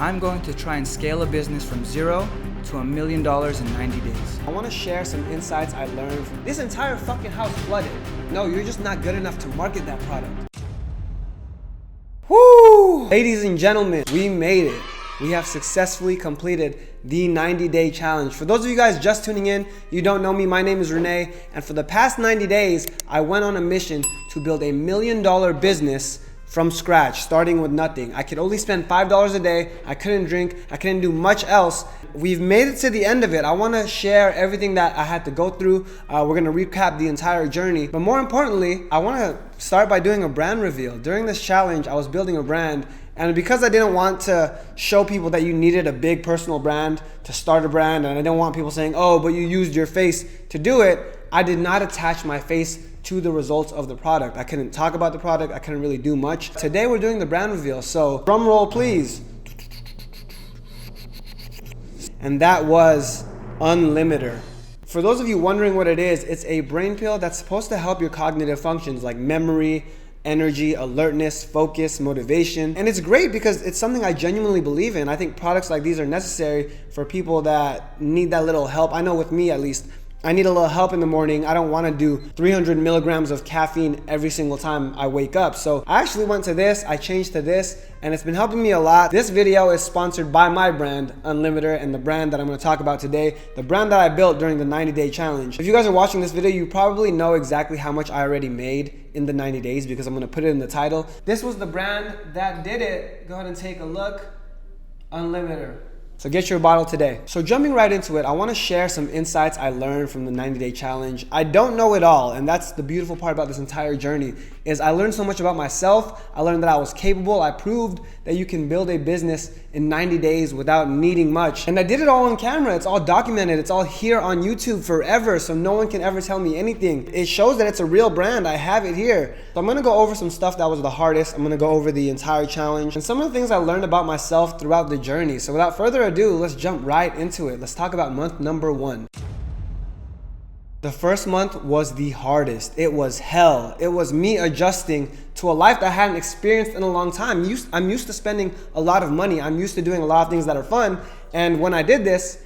I'm going to try and scale a business from $0 to $1 million in 90 days. I want to share some insights I learned from this entire fucking house flooded. No, you're just not good enough to market that product. Woo! Ladies and gentlemen, we made it. We have successfully completed the 90-day challenge. For those of you guys just tuning in, you don't know me, my name is Rene, and for the past 90 days, I went on a mission to build $1 million business from scratch, starting with nothing. I could only spend $5 a day. I couldn't drink. I couldn't do much else. We've made it to the end of it. I want to share everything that I had to go through. We're going to recap the entire journey. But more importantly, I want to start by doing a brand reveal. During this challenge, I was building a brand. And because I didn't want to show people that you needed a big personal brand to start a brand, and I didn't want people saying, oh, but you used your face to do it, I did not attach my face to the results of the product. I couldn't talk about the product. I couldn't really do much. Today we're doing the brand reveal. So drum roll, please. And that was Unlimiter. For those of you wondering what it is, it's a brain pill that's supposed to help your cognitive functions like memory, energy, alertness, focus, motivation. And it's great because it's something I genuinely believe in. I think products like these are necessary for people that need that little help. I know with me at least, I need a little help in the morning. I don't want to do 300 milligrams of caffeine every single time I wake up. So I actually went to this, I changed to this, and it's been helping me a lot. This video is sponsored by my brand, Unlimiter, and the brand that I'm going to talk about today, the brand that I built during the 90-day challenge. If you guys are watching this video, you probably know exactly how much I already made in the 90 days because I'm going to put it in the title. This was the brand that did it. Go ahead and take a look. Unlimiter. So get your bottle today. So jumping right into it, I want to share some insights I learned from the 90-day challenge. I don't know it all, and that's the beautiful part about this entire journey, is I learned so much about myself. I learned that I was capable. I proved that you can build a business in 90 days without needing much. And I did it all on camera. It's all documented. It's all here on YouTube forever, so no one can ever tell me anything. It shows that it's a real brand. I have it here. So I'm going to go over some stuff that was the hardest. I'm going to go over the entire challenge and some of the things I learned about myself throughout the journey. So without further ado, let's jump right into it. Let's talk about month number 1. The first month was the hardest. It was hell. It was me adjusting to a life that I hadn't experienced in a long time. I'm used to spending a lot of money. I'm used to doing a lot of things that are fun. And when I did this,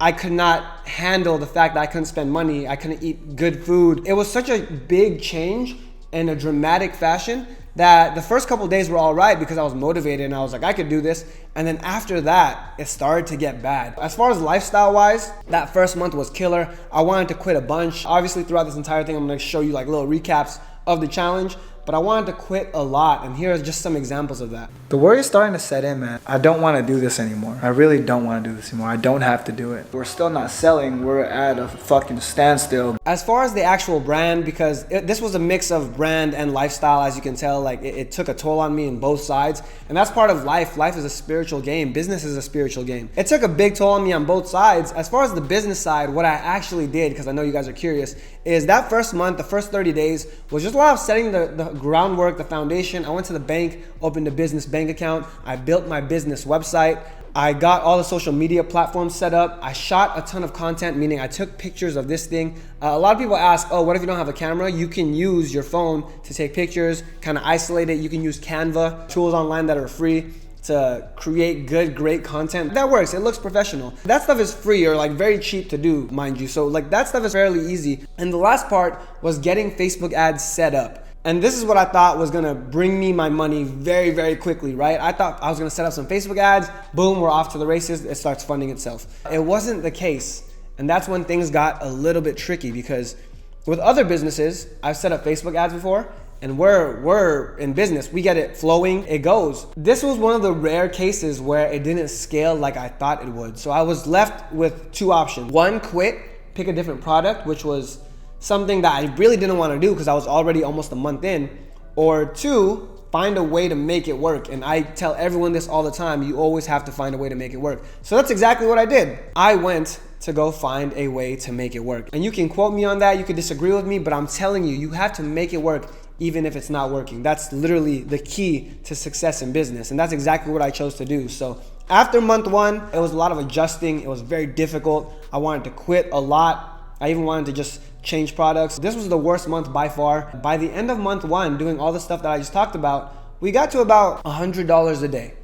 I could not handle the fact that I couldn't spend money. I couldn't eat good food. It was such a big change in a dramatic fashion that the first couple of days were all right because I was motivated and I was like, I could do this. And then after that, it started to get bad. As far as lifestyle wise, that first month was killer. I wanted to quit a bunch. Obviously throughout this entire thing, I'm gonna show you like little recaps of the challenge, but I wanted to quit a lot. And here are just some examples of that. The worry is starting to set in, man. I don't want to do this anymore. I really don't want to do this anymore. I don't have to do it. We're still not selling. We're at a fucking standstill. As far as the actual brand, because this was a mix of brand and lifestyle, as you can tell, like it took a toll on me in both sides. And that's part of life. Life is a spiritual game. Business is a spiritual game. It took a big toll on me on both sides. As far as the business side, what I actually did, because I know you guys are curious, is that first month, the first 30 days, was just a lot of setting the groundwork, the foundation. I went to the bank, opened a business bank account. I built my business website. I got all the social media platforms set up. I shot a ton of content, meaning I took pictures of this thing. A lot of people ask, oh, what if you don't have a camera? You can use your phone to take pictures, kind of isolate it. You can use Canva, tools online that are free to create good, great content. That works. It looks professional. That stuff is free or like very cheap to do, mind you. So like that stuff is fairly easy. And the last part was getting Facebook ads set up. And this is what I thought was gonna bring me my money very, very quickly, right? I thought I was gonna set up some Facebook ads, boom, we're off to the races, it starts funding itself. It wasn't the case. And that's when things got a little bit tricky because with other businesses, I've set up Facebook ads before and we're in business. We get it flowing, it goes. This was one of the rare cases where it didn't scale like I thought it would. So I was left with 2 options. 1, quit, pick a different product, which was something that I really didn't want to do because I was already almost a month in. Or 2, find a way to make it work. And I tell everyone this all the time, you always have to find a way to make it work. So that's exactly what I did. I went to go find a way to make it work. And you can quote me on that, you can disagree with me, but I'm telling you, you have to make it work even if it's not working. That's literally the key to success in business. And that's exactly what I chose to do. So after month 1, it was a lot of adjusting. It was very difficult. I wanted to quit a lot. I even wanted to just change products. This was the worst month by far. By the end of month 1, doing all the stuff that I just talked about, we got to about $100 a day.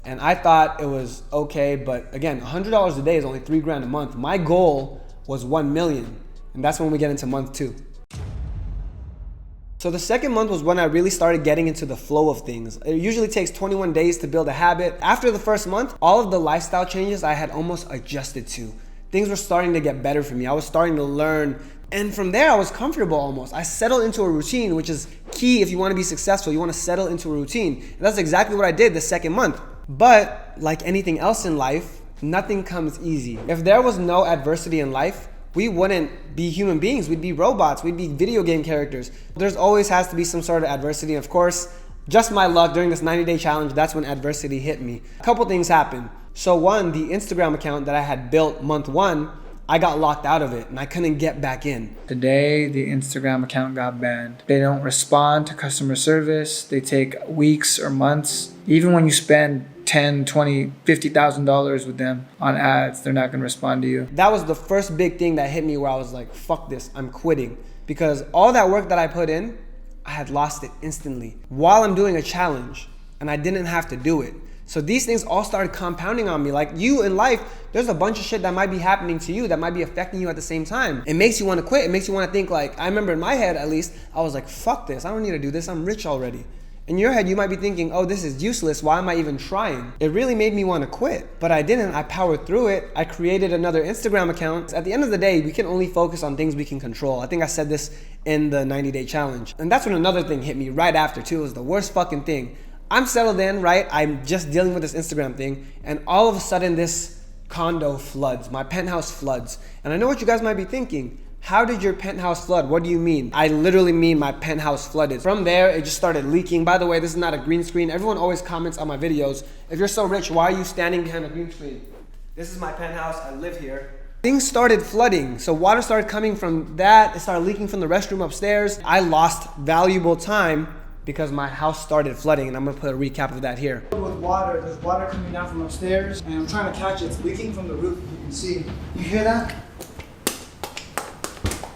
And I thought it was okay, but again, $100 a day is only $3,000 a month. My goal was 1 million, and that's when we get into month 2. So the second month was when I really started getting into the flow of things. It usually takes 21 days to build a habit. After the first month, all of the lifestyle changes I had almost adjusted to. Things were starting to get better for me. I was starting to learn. And from there, I was comfortable almost. I settled into a routine, which is key if you want to be successful. You want to settle into a routine. And that's exactly what I did the second month. But like anything else in life, nothing comes easy. If there was no adversity in life, we wouldn't be human beings. We'd be robots. We'd be video game characters. There's always has to be some sort of adversity. Of course, just my luck during this 90-day challenge, that's when adversity hit me. A couple things happened. So one, the Instagram account that I had built month 1, I got locked out of it and I couldn't get back in. Today, the Instagram account got banned. They don't respond to customer service. They take weeks or months. Even when you spend $10, $20, $50,000 with them on ads, they're not gonna respond to you. That was the first big thing that hit me where I was like, fuck this, I'm quitting. Because all that work that I put in, I had lost it instantly while I'm doing a challenge, and I didn't have to do it. So these things all started compounding on me. Like you in life, there's a bunch of shit that might be happening to you that might be affecting you at the same time. It makes you want to quit. It makes you want to think like, I remember in my head at least, I was like, fuck this, I don't need to do this, I'm rich already. In your head, you might be thinking, oh, this is useless. Why am I even trying? It really made me want to quit, but I didn't. I powered through it. I created another Instagram account. At the end of the day, we can only focus on things we can control. I think I said this in the 90-day challenge. And that's when another thing hit me right after too. It was the worst fucking thing. I'm settled in, right? I'm just dealing with this Instagram thing. And all of a sudden this condo floods. My penthouse floods. And I know what you guys might be thinking. How did your penthouse flood? What do you mean? I literally mean my penthouse flooded. From there, it just started leaking. By the way, this is not a green screen. Everyone always comments on my videos, if you're so rich, why are you standing behind a green screen? This is my penthouse, I live here. Things started flooding. So water started coming from that. It started leaking from the restroom upstairs. I lost valuable time because my house started flooding, and I'm gonna put a recap of that here. With water, there's water coming down from upstairs, and I'm trying to catch it. It's leaking from the roof, you can see. You hear that?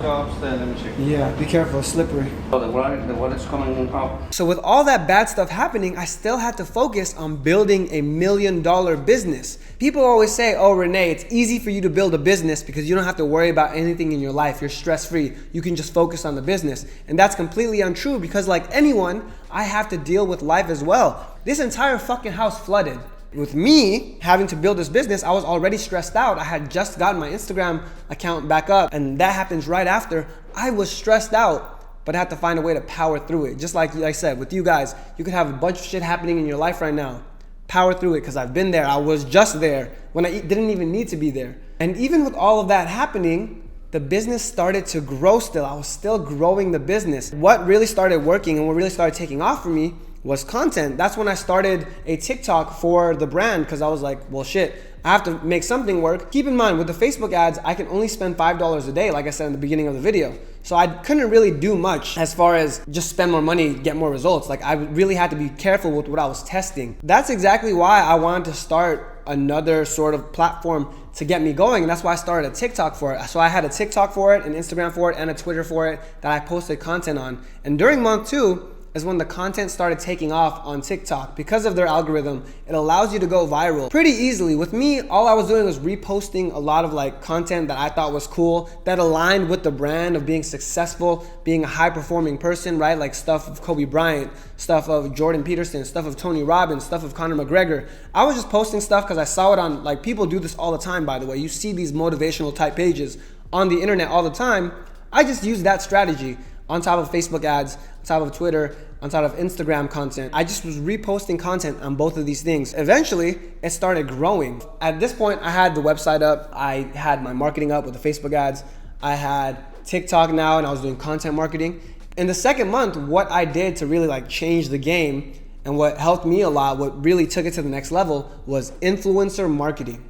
Go upstairs, let me check. Yeah, be careful, it's slippery. Oh, the water's coming out. So with all that bad stuff happening, I still had to focus on building $1 million business. People always say, oh, Rene, it's easy for you to build a business because you don't have to worry about anything in your life. You're stress-free. You can just focus on the business. And that's completely untrue because like anyone, I have to deal with life as well. This entire fucking house flooded. With me having to build this business, I was already stressed out. I had just gotten my Instagram account back up, and that happens right after. I was stressed out, but I had to find a way to power through it. Just like I said, with you guys, you could have a bunch of shit happening in your life right now. Power through it, because I've been there. I was just there when I didn't even need to be there. And even with all of that happening, the business started to grow still. I was still growing the business. What really started working and what really started taking off for me was content. That's when I started a TikTok for the brand because I was like, well, shit, I have to make something work. Keep in mind, with the Facebook ads, I can only spend $5 a day, like I said in the beginning of the video. So I couldn't really do much as far as just spend more money, get more results. Like I really had to be careful with what I was testing. That's exactly why I wanted to start another sort of platform to get me going. And that's why I started a TikTok for it. So I had a TikTok for it, an Instagram for it, and a Twitter for it that I posted content on. And during month 2, is when the content started taking off on TikTok. Because of their algorithm, it allows you to go viral pretty easily. With me, all I was doing was reposting a lot of like content that I thought was cool, that aligned with the brand of being successful, being a high performing person, right? Like stuff of Kobe Bryant, stuff of Jordan Peterson, stuff of Tony Robbins, stuff of Conor McGregor. I was just posting stuff because I saw it on, like people do this all the time, by the way. You see these motivational type pages on the internet all the time. I just used that strategy on top of Facebook ads, on top of Twitter, on top of Instagram content. I just was reposting content on both of these things. Eventually, it started growing. At this point, I had the website up. I had my marketing up with the Facebook ads. I had TikTok now, and I was doing content marketing. In the second month, what I did to really like change the game and what helped me a lot, what really took it to the next level was influencer marketing.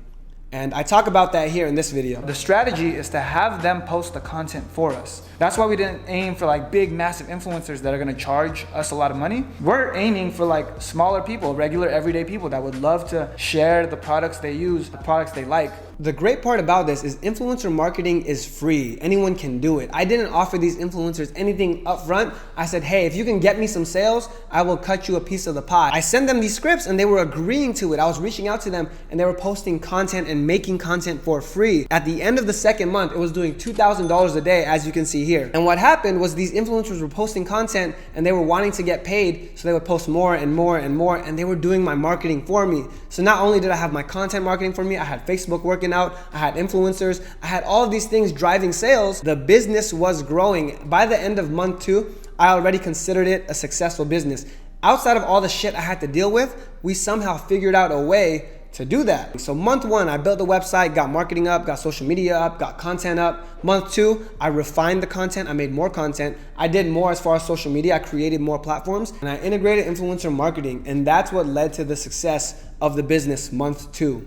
And I talk about that here in this video. The strategy is to have them post the content for us. That's why we didn't aim for like big, massive influencers that are gonna charge us a lot of money. We're aiming for like smaller people, regular, everyday people that would love to share the products they use, the products they like. The great part about this is influencer marketing is free. Anyone can do it. I didn't offer these influencers anything up front. I said, hey, if you can get me some sales, I will cut you a piece of the pie. I sent them these scripts and they were agreeing to it. I was reaching out to them and they were posting content and making content for free. At the end of the second month, it was doing $2,000 a day, as you can see here. And what happened was these influencers were posting content and they were wanting to get paid, so they would post more and more and more, and they were doing my marketing for me. So not only did I have my content marketing for me, I had Facebook working out, I had influencers, I had all of these things driving sales. The business was growing. By the end of month 2, I already considered it a successful business. Outside of all the shit I had to deal with, we somehow figured out a way to do that. So month 1, I built the website, got marketing up, got social media up, got content up. Month 2, I refined the content, I made more content. I did more as far as social media, I created more platforms, and I integrated influencer marketing, and that's what led to the success of the business month 2.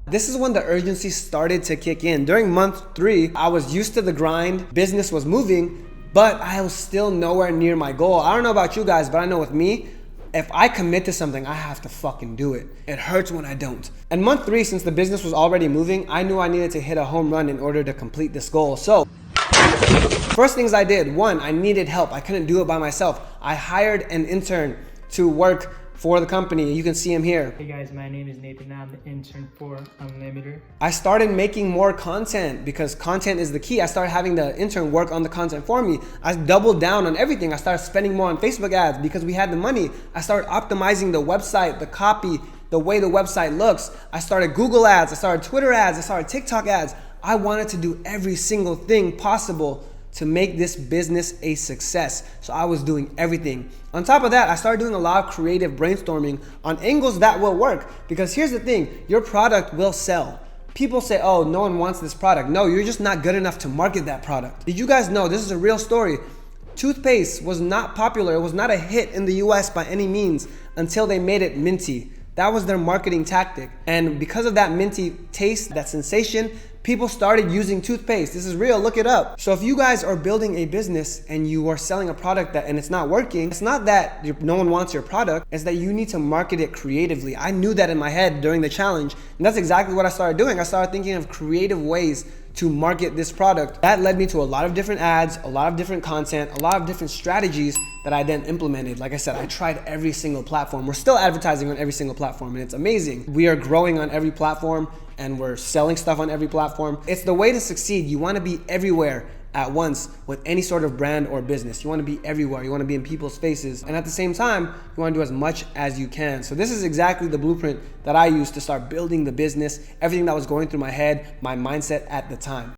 This is when the urgency started to kick in. During month 3, I was used to the grind, business was moving, but I was still nowhere near my goal. I don't know about you guys, but I know with me, if I commit to something, I have to fucking do it. It hurts when I don't. And month 3, since the business was already moving, I knew I needed to hit a home run in order to complete this goal. So, first things I did, 1, I needed help. I couldn't do it by myself. I hired an intern to work for the company. You can see him here. Hey guys, my name is Nathan. I'm the intern for Unlimited. I started making more content because content is the key. I started having the intern work on the content for me. I doubled down on everything. I started spending more on Facebook ads because we had the money. I started optimizing the website, the copy, the way the website looks. I started Google ads, I started Twitter ads, I started TikTok ads. I wanted to do every single thing possible to make this business a success. So I was doing everything. On top of that, I started doing a lot of creative brainstorming on angles that will work. Because here's the thing, your product will sell. People say, oh, no one wants this product. No, you're just not good enough to market that product. Did you guys know, this is a real story, toothpaste was not popular, it was not a hit in the US by any means until they made it minty. That was their marketing tactic. And because of that minty taste, that sensation, people started using toothpaste. This is real, look it up. So if you guys are building a business and you are selling a product and it's not working, it's not that no one wants your product, it's that you need to market it creatively. I knew that in my head during the challenge, and that's exactly what I started doing. I started thinking of creative ways to market this product. That led me to a lot of different ads, a lot of different content, a lot of different strategies that I then implemented. Like I said, I tried every single platform. We're still advertising on every single platform and it's amazing. We are growing on every platform and we're selling stuff on every platform. It's the way to succeed. You wanna be everywhere at once with any sort of brand or business. You wanna be everywhere. You wanna be in people's faces. And at the same time, you wanna do as much as you can. So this is exactly the blueprint that I used to start building the business, everything that was going through my head, my mindset at the time.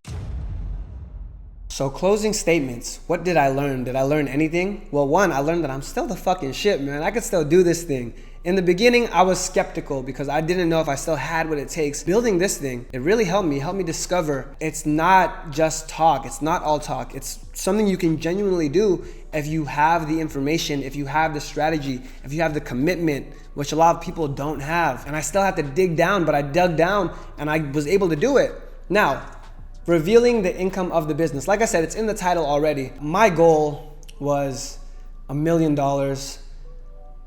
So closing statements, what did I learn? Did I learn anything? Well, 1, I learned that I'm still the fucking shit, man. I could still do this thing. In the beginning, I was skeptical because I didn't know if I still had what it takes. Building this thing, it really helped me discover it's not just talk. It's not all talk. It's something you can genuinely do if you have the information, if you have the strategy, if you have the commitment, which a lot of people don't have. And I still have to dig down, but I dug down and I was able to do it. Now, revealing the income of the business. Like I said, it's in the title already. My goal was $1 million.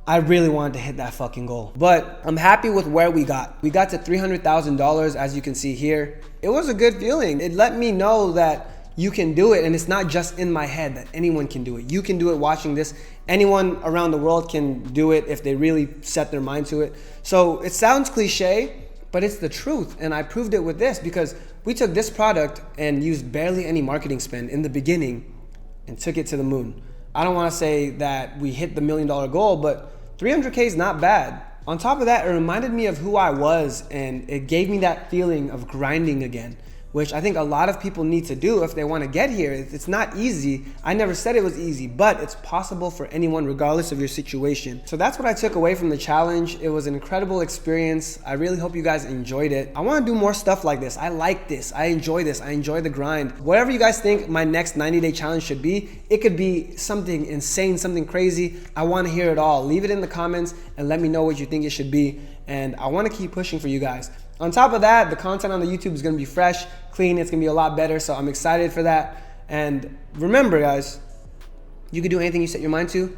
I really wanted to hit that fucking goal. But I'm happy with where we got. We got to $300,000, as you can see here. It was a good feeling. It let me know that you can do it, and it's not just in my head, that anyone can do it. You can do it watching this. Anyone around the world can do it if they really set their mind to it. So it sounds cliche, but it's the truth. And I proved it with this because we took this product and used barely any marketing spend in the beginning and took it to the moon. I don't want to say that we hit the $1 million goal, but 300K is not bad. On top of that, it reminded me of who I was and it gave me that feeling of grinding again, which I think a lot of people need to do if they want to get here. It's not easy. I never said it was easy, but it's possible for anyone regardless of your situation. So that's what I took away from the challenge. It was an incredible experience. I really hope you guys enjoyed it. I want to do more stuff like this. I like this. I enjoy this. I enjoy the grind. Whatever you guys think my next 90-day challenge should be, it could be something insane, something crazy. I want to hear it all. Leave it in the comments and let me know what you think it should be. And I want to keep pushing for you guys. On top of that, the content on the YouTube is gonna be fresh, clean, it's gonna be a lot better, so I'm excited for that. And remember guys, you can do anything you set your mind to.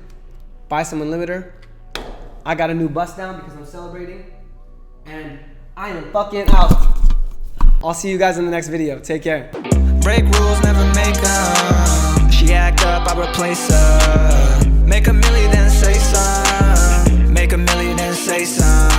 Buy some Unlimiter. I got a new bust down because I'm celebrating. And I am fucking out. I'll see you guys in the next video. Take care. Break rules, never make them. She act up, I replace her. Make a million, then say some. Make a million, then say some.